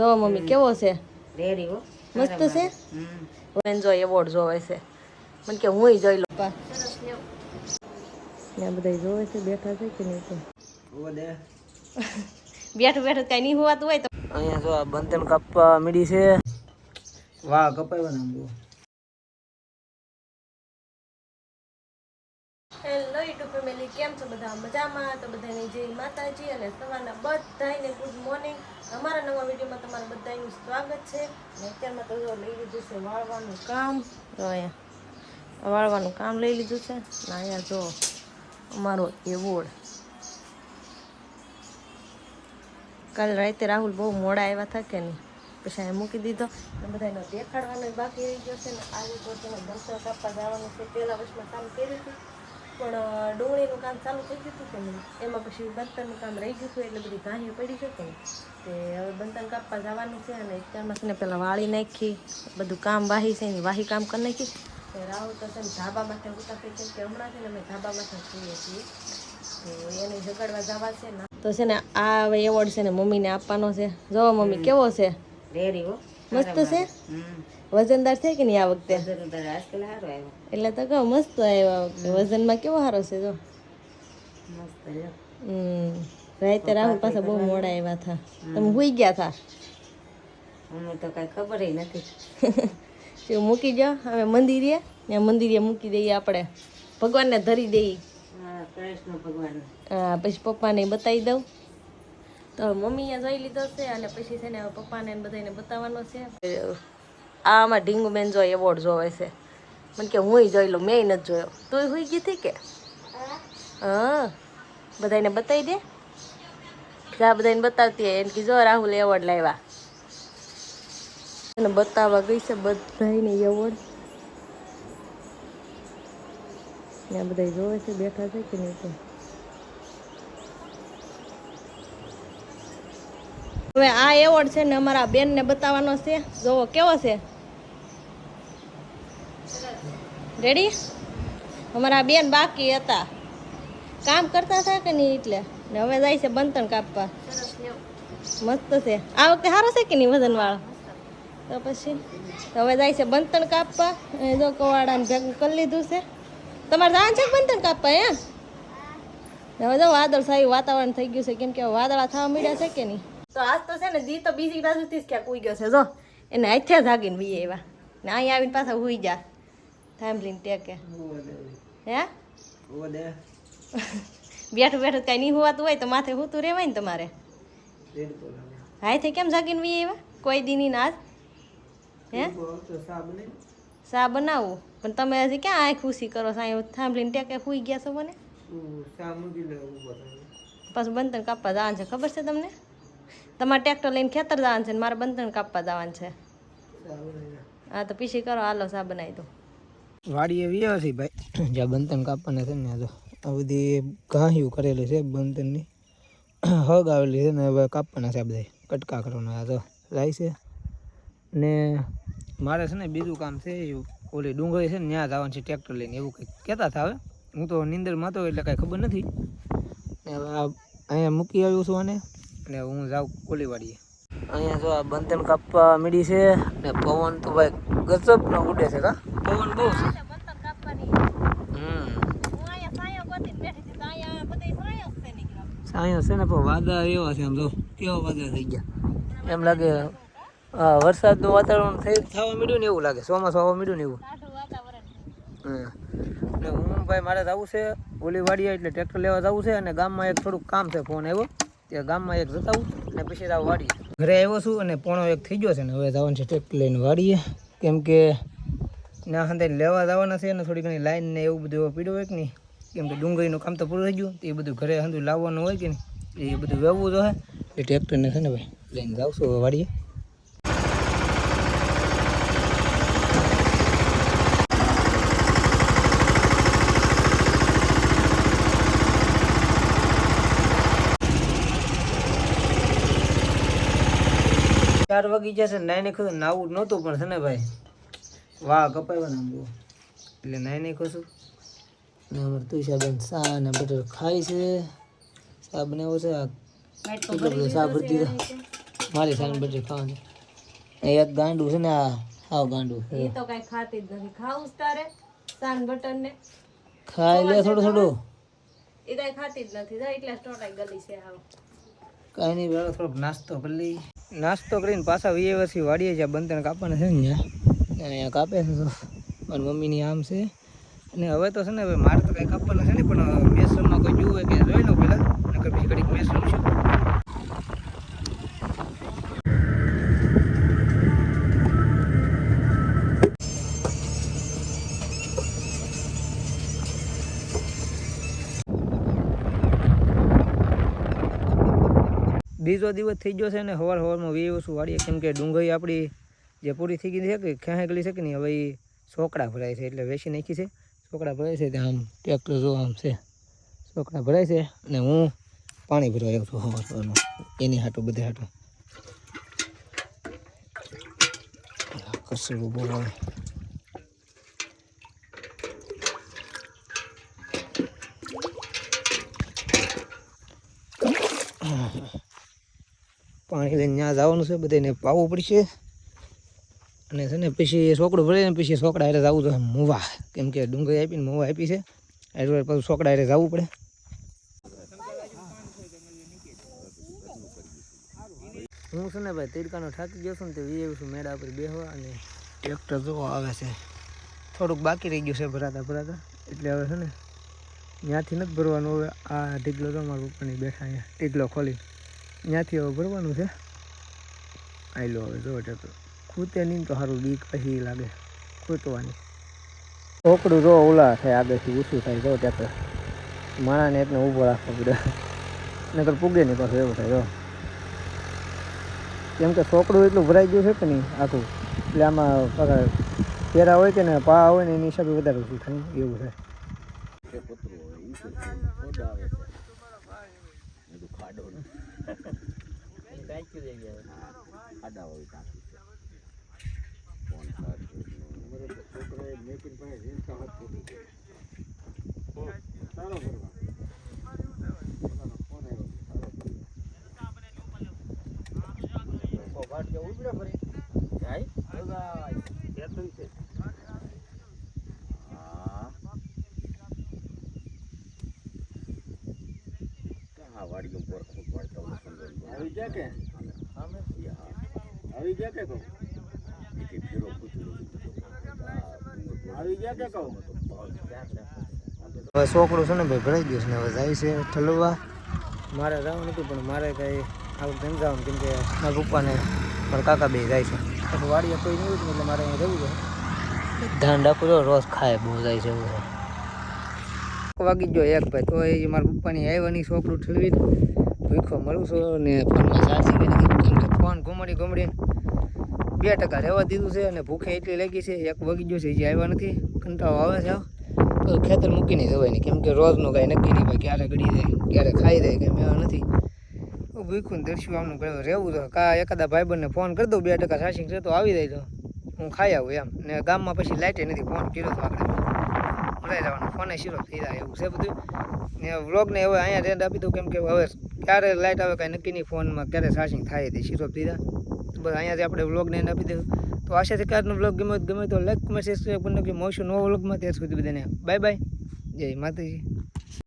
જો મમ્મી કેવો છે? રેડી હો, મસ્ત છે. એન્જોય એવોર્ડ જોવે છે. મને કે હું જોઈ લઉં. સરસ ને ને બધા જોવે છે, બેઠા છે કે નહીં તો બેઠું બેઠું કઈ નહીં હોવાતું હોય તો અહીંયા જો આ બંધન કાપવા મીડી છે. વાહ કપાવ્યા ને હેલો યુટ્યુબ ફેમિલી, કેમ છો બધા? મજામાં? તો બધાને જય માતાજી અને સવારના બધાને ગુડ મોર્નિંગ. અમારા નવા વિડીયોમાં તમારું બધાનું સ્વાગત છે. અને અત્યારમાં તો લઈ લીધું છે વાળવાનું કામ. તો અહીંયા વાળવાનું કામ લઈ લીધું છે. ને અહીંયા જો અમારો એવોર્ડ. કાલે રાતે રાહુલ બહુ મોડા આવ્યા હતા કે નહીં, પછી અહીંયા મૂકી દીધો. અને બધાનો દેખાડવાનો બાકી રહી ગયો છે. ને આજે તો તેને બંસર કાપવા જવાનું છે. પહેલા વર્ષમાં કામ કર્યું હતું, પણ ડુંગળીનું કામ ચાલુ થઈ ગયું હતું કે નહીં, એમાં પછી બર્તનનું કામ રહી ગયું હતું, એટલે બધી ઘાણીઓ પડી છે કે નહીં. તે હવે બર્તન કાપવા જવાનું છે. અને અત્યારમાં છે ને પહેલાં વાળી નાખી, બધું કામ વાહી છે ને વાહી કામ કરી નાખી. તો રાહુલ તો છે ને ધાબામાંથી ઉતારી, કેમ કે હમણાં છે ને અમે ધાબામાંથી જોઈએ છીએ, તો એને જગાડવા જવા છે ને. તો છે ને આ હવે એવોર્ડ છે ને મમ્મીને આપવાનો છે. જો મમ્મી કેવો છે? રેડી હો, મસ્ત છે. વજનદાર છે કે નહીં આ વખતે? આજકાલ સારો આવ્યો, એટલે તો કહું મસ્ત આવ્યો આ વખતે. વજનમાં કેવો સારો છે જો. મસ્ત. રાતે રાહુલ પાસે બહુ મોડા આવ્યા હતા, તમે સુઈ ગયા હતા. અમને તો કઈ ખબર નથી. શું મૂકી જાઓ હવે મંદિરે, ત્યાં મંદિરે મૂકી દઈએ આપણે, ભગવાનને ધરી દઈએ. કૃષ્ણ ભગવાન. હા, પછી પપ્પાને બતાવી દઉં. તો મમ્મીએ જોઈ લીધો છે, અને પછી છે ને પપ્પાને બધાને બતાવવાનો છે. આમાં ઢીંગુબેન જો એવોર્ડ જોવે છે. મને કે હું જોઈ લઉં, મેં નથી જોયો. તું સુઈ ગઈ હતી કે? હા, બધાને બતાવી દે. જ્યાં બધાને બતાવતી હોય એને કીધો રાહુલ એવોર્ડ લાવ્યા. એને બતાવવા ગઈ છે બધાને એવોર્ડ. ત્યાં બધા જોવે છે, બેઠા છે કે નહીં તો. હવે આ એવોર્ડ છે ને અમારા બેનને બતાવવાનો છે. જોવો કેવો છે. રેડી? અમારા બેન બાકી હતા, કામ કરતા હતા કે નહીં, એટલે ને હવે જાય છે બંતણ કાપવા. મસ્ત છે. આ વખતે સારો છે કે નહીં વજનવાળો? તો પછી હવે જાય છે બંતણ કાપવા. જો કવાડાને ભેગું કરી લીધું છે. તમારે જવાનું છે બંતણ કાપવા? એમ હવે જો વાદળ સારું વાતાવરણ થઈ ગયું છે, કેમ કે વાદળા થવા મળ્યા છે કે નહીં. તો આજ તો છે ને દી તો બીજી બાજુથી જ ક્યાંક ઉઈ ગયો છે. જો એને હાથે જાગીને વી એવા ને અહીંયા આવીને પાછા હુઈ જા થાંભલીને ટેકે. હે બેઠું બેઠું કઈ નહીં હોવાતું હોય તો માથે હોતું રહેવાય ને તમારે. હાથે કેમ જાગીને વી એવા કોઈ દી ની આજ? હે સા બનાવું, પણ તમે હજી ક્યાં આંખ ખુશી કરો? સાંઈ થાંભલીને ટેકે હુઈ ગયા છો મને. પાછું બંતણ કાપવા જવાનું છે, ખબર છે તમને? તમારે ટ્રેક્ટર લઈને ખેતર જવાનું છે ને મારે બંતણ કાપવા જવાનું છે. હા તો પીસી કરો, હાલો સા બનાવી દો. વાડીએ વ્યા છે ભાઈ, જ્યાં બંધન કાપવાના છે ને આ બધી ઘાહીઓ કરેલી છે બંધનની, હગ આવેલી છે ને હવે કાપવાના છે બધા કટકા કરવાના તો જાય છે. ને મારે છે ને બીજું કામ છે, ઓલી ડુંગળી છે ને ત્યાં જવાનું છે ટ્રેક્ટર લઈને, એવું કંઈક કહેતા હતા. હવે હું તો નીંદરમાં હતો એટલે કાંઈ ખબર નથી. ને હવે અહીંયા મૂકી આવ્યું છું અને હું જાઉં ઓલી વાડીએ. અહીંયા જો આ બંધન કાપવા મીડી છે ને પવન તો ભાઈ ગજબ નો ઉડે છે. કા પવન બહુ છે. સાયો છે ને પણ વાદળા એવા છે, આમ જો કેવા વાદળા થઈ ગયા. એમ લાગે વરસાદનું વાતાવરણ થવા માંડ્યું ને એવું લાગે, ચોમાસું આવવા માંડ્યું ને એવું. ને હું ભાઈ મારે જવું છે ઓલી વાડીએ, એટલે ટ્રેક્ટર લેવા જવું છે. અને ગામમાં એક થોડુંક કામ છે, ફોન આવ્યો ત્યાં ગામમાં એક જતા આવું અને પછી જાવ વાડીએ. ઘરે આવ્યો છું અને 1:30 થઈ ગયો છે ને હવે જવાનું છે ટ્રેક્ટર લઈને વાડીએ, કેમ કે ના હંધાઈને લેવા જવાના છે. અને થોડી ઘણી લાઈન ને એવું બધું પીડ્યું હોય કે નહીં, કેમ કે ડુંગળીનું કામ તો પૂરું થઈ ગયું, એ બધું ઘરે હંધું લાવવાનું હોય કે નહીં, એ બધું વેવવું જોઈએ. એ ટ્રેક્ટરને છે ને ભાઈ લઈને જાઉં છું વાડીએ. ચાર વાગી જશે, નાઈને ખુશું. નાવું નહોતું પણ છે ને ભાઈ વાહ કપાવ્યા ને બહુ, એટલે નાઈને ખુશું. ને અમારે તુષાબેન સા ને બટર ખાય છે. સા બનાવ્યો છે, કેટલો બધો સા ભરી દીધો. મારી સામે બધી ખાવાનું એક ગાંડું છે ને આ હાવ ગાંડું એ તો કઈ ખાતી જ નથી. ખાવું જ તારે સાન બટર ને ખાઈ લે થોડું થોડું એ કઈ ખાતી જ નથી. એટલે સ્ટોટાઈ ગલી છે હાવ. કાંઈ નહીં વેળો થોડોક નાસ્તો કરી લઈ. નાસ્તો કરીને પાછા 20 વર્ષથી વાડીએ જ્યાં બંધન કાપવાના છે ને ત્યાં અહીંયા કાપે છે તો મારી મમ્મીની આમ છે. અને હવે તો છે ને હવે મારે તો કંઈ કાપવાના છે ને પણ મેસરમાં કોઈ જોવે કે જોઈ લો પહેલાં નકર પછી ઘડીક મેસરું છું. બીજો દિવસ થઈ ગયો છે ને સવારમાં 20 વર્ષ વાડીએ કેમ કે ડુંગળી આપણી જે પૂરી થઈ ગઈ છે કે ખેંચાઈ ગયેલી છે કે નહીં હવે એ સોકડા ભરાય છે એટલે વેચી નાખી છે. સોકડા ભરાય છે ત્યાં આમ ટ્રેક્ટર જો આમ છે સોકડા ભરાય છે અને હું પાણી ભરવા આવ્યો છું સવારનું એની હાટું બધે હાટું કસરું બહુ આવે. પાણી લઈને ત્યાં જવાનું છે બધાને પાવું પડશે અને છે ને પછી સોકડું ભરે ને પછી સોકડા હારે જવું જોઈએ મૂવા કેમ કે ડુંગળી આપીને મૂવા આપી છે એટલે પછી સોકડા હારે જવું પડે. હું છે ને ભાઈ તીડકાનો થાકી ગયો છું ને તે વીએ મેળા પર બેહવા અને ટ્રેક્ટર જોવા આવે છે. થોડુંક બાકી રહી ગયું છે ભરાતા ભરાતા એટલે હવે છે ને ત્યાંથી નથી ભરવાનું. હવે આ ઢીગલો તો મારા પપ્પાની બેઠા અહીંયા ઢીગલો ખોલી ત્યાંથી હવે ભરવાનું છે. આયલો હવે જો ટ્રેક્ટર ખૂતે નહીં તો સારું બીક પછી લાગે ખૂતવાની. છોકડું જો ઓલા થાય આગળથી ઊંચું થાય જો ટ્રેક્ટર માણાને એટલે ઊભો રાખવો પડે નકર પૂગે નહીં પાછું એવું થાય જો કેમ કે છોકડું એટલું ભરાઈ ગયું છે કે નહીં આખું એટલે આમાં પેરા હોય કે ને પા હોય ને એની હિસાબે વધારે ઓછું થાય એવું થાય. હવે છોકરું છે ને ભાઈ ભરાઈ ગયું છે ને હવે જાય છે ઠલવા. મારે જવાનું હતું પણ મારે કંઈ આવું સમજાવવાનું કેમ કે મારા પપ્પાને મારા કાકા બે જાય છે પછી વાડીએ કોઈ નહીં હોય એટલે મારે અહીં રહેવું છે. ધ્યાન રાખવું જો રોજ ખાય બહુ જાય છે એવું છે. વાગી ગયો એક ભાઈ તો એ મારા પપ્પાની આવ્યાની છોકરું ઠલવી ભૂખો મળું છું ને ફોનમાં ચાર્જિંગ કેમ કે ફોન ઘુમડીને 2% રહેવા દીધું છે અને ભૂખે એટલી લાગી છે. એક વાગી ગયો છે હજી આવ્યા નથી કંટાળો આવે છે તો ખેતર મૂકીને જવાય નહીં કેમ કે રોજનું કાંઈ નક્કી નહીં ભાઈ ક્યારે ગળી જાય ક્યારે ખાઈ જાય કંઈ મેળા નથી. ભૂખ્યું દર્શું આમનું રહેવું તો કા એકાદા ભાઈબંધને ફોન કરી દઉં 2% ચાર્જિંગ છે તો આવી જાય તો હું ખાઈ આવું એમ. ને ગામમાં પછી લાઇટે નથી ફોન કર્યો તો આપણે મળાઈ જવાનું ફોને શીરો થઈ જાય એવું છે બધું. ને વ્લોગને હવે અહીંયા રેન્ડ આપી દઉં કેમ કે હવે ક્યારે લાઇટ આવે કાંઈ નક્કી નહીં ફોનમાં ક્યારે ચાર્જિંગ થાય તે શીરો થઈ જાય તો બસ અહીંયાથી આપણે વ્લોગને એન્ડ આપી દઉં. તો આશાથી કે આજનો વ્લોગ ગમે તો લાઈક કમેન્ટ સબસ્ક્રાઈબ કરી નાખજો. મળશું નવો વ્લોગમાં ત્યાં સુધી બધાને બાય બાય જય માતાજી.